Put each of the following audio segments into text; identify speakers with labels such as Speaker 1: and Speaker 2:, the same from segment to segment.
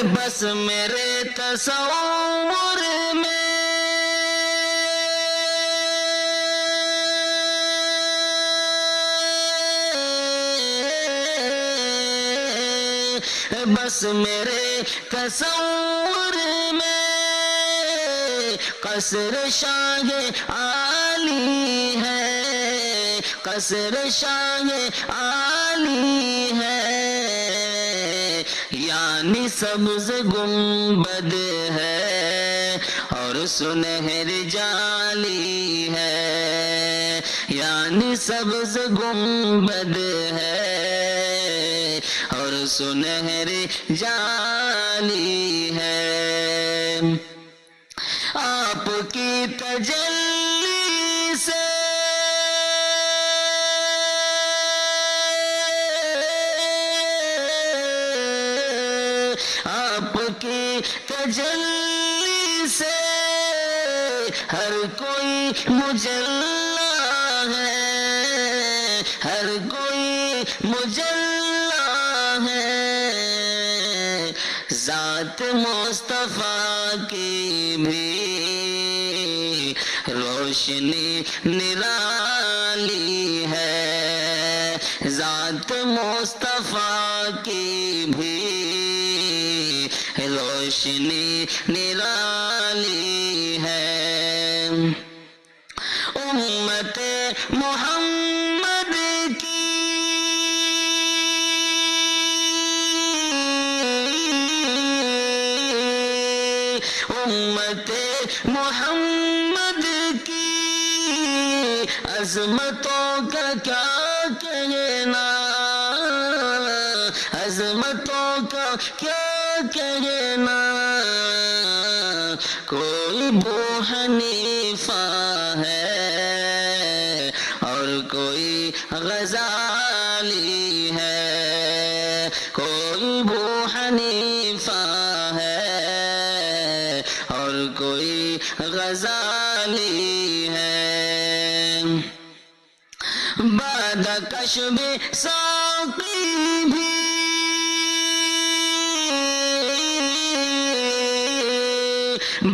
Speaker 1: بس میرے تصور میں بس میرے تصور میں قصر شاہ عالی ہے، قصر شاہ عالی ہے، یعنی سبز گنبد ہے اور سنہری جالی ہے، یعنی سبز گنبد ہے اور سنہری جالی ہے، آپ کی تجلی سے آپ کی تجلی سے ہر کوئی مجلا ہے، ہر کوئی مجلا ہے، ذات مصطفیٰ کی بھی روشنی نرالی ہے، ذات مصطفیٰ کی بھی روشنی نرالی ہے، امت محمد کی امت محمد کی عظمتوں کا کیا کہنا، عظمتوں کا کیا کہنا، کوئی ابو حنیفہ ہے اور کوئی غزالی ہے، کوئی ابو حنیفہ ہے اور کوئی غزالی ہے، بعد کشف ساقی بھی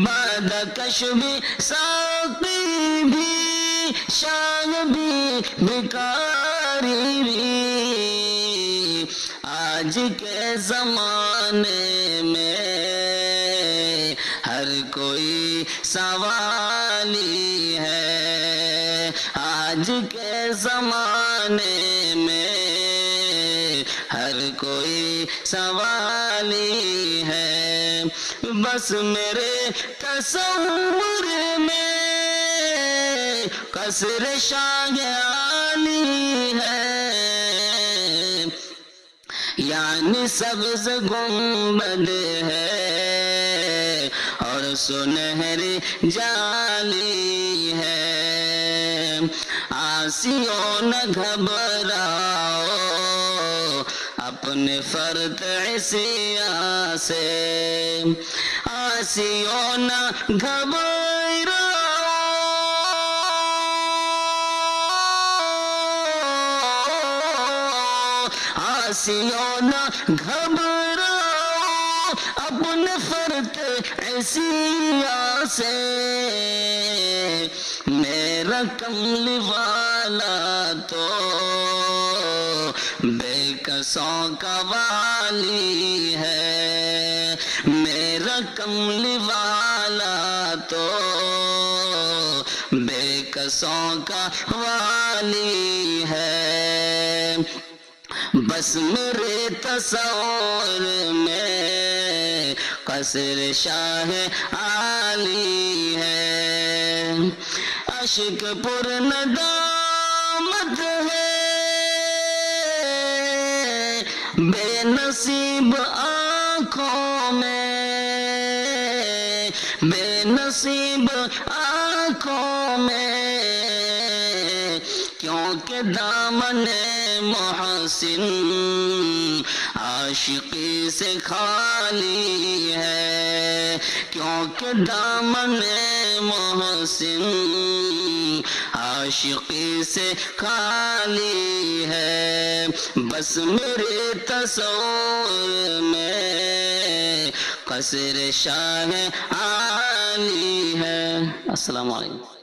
Speaker 1: بعد کشف ساقی بھی شان بھی بھکاری بھی، آج کے زمانے میں ہر کوئی سوالی ہے، آج کے زمانے میں ہر کوئی سوالی ہے، بس میرے تصور میں قصر شاہ عالی ہے، یعنی سبز گنبد ہے اور سنہری جالی ہے، آسیوں نہ گھبراؤ اپنے فرط عصیاں سے، آسیوں نہ گھبراؤ آسیوں نہ گھبراؤ اپنے فرط عصیاں سے، میرا کملی والا تو بے کسوں کا والی ہے، میرا کملی والا تو بے کسوں کا والی ہے، بس میرے تصور میں قصر شاہ عالی ہے، عشق پر ندامت ہے بے نصیب آنکھوں میں، بے نصیب آنکھوں میں، کیونکہ دامن محسن عاشقی سے خالی ہے، کیونکہ دامن محسن عاشقی سے خالی ہے، بس میرے تصور میں قصر شاہ عالی ہے۔ السلام علیکم۔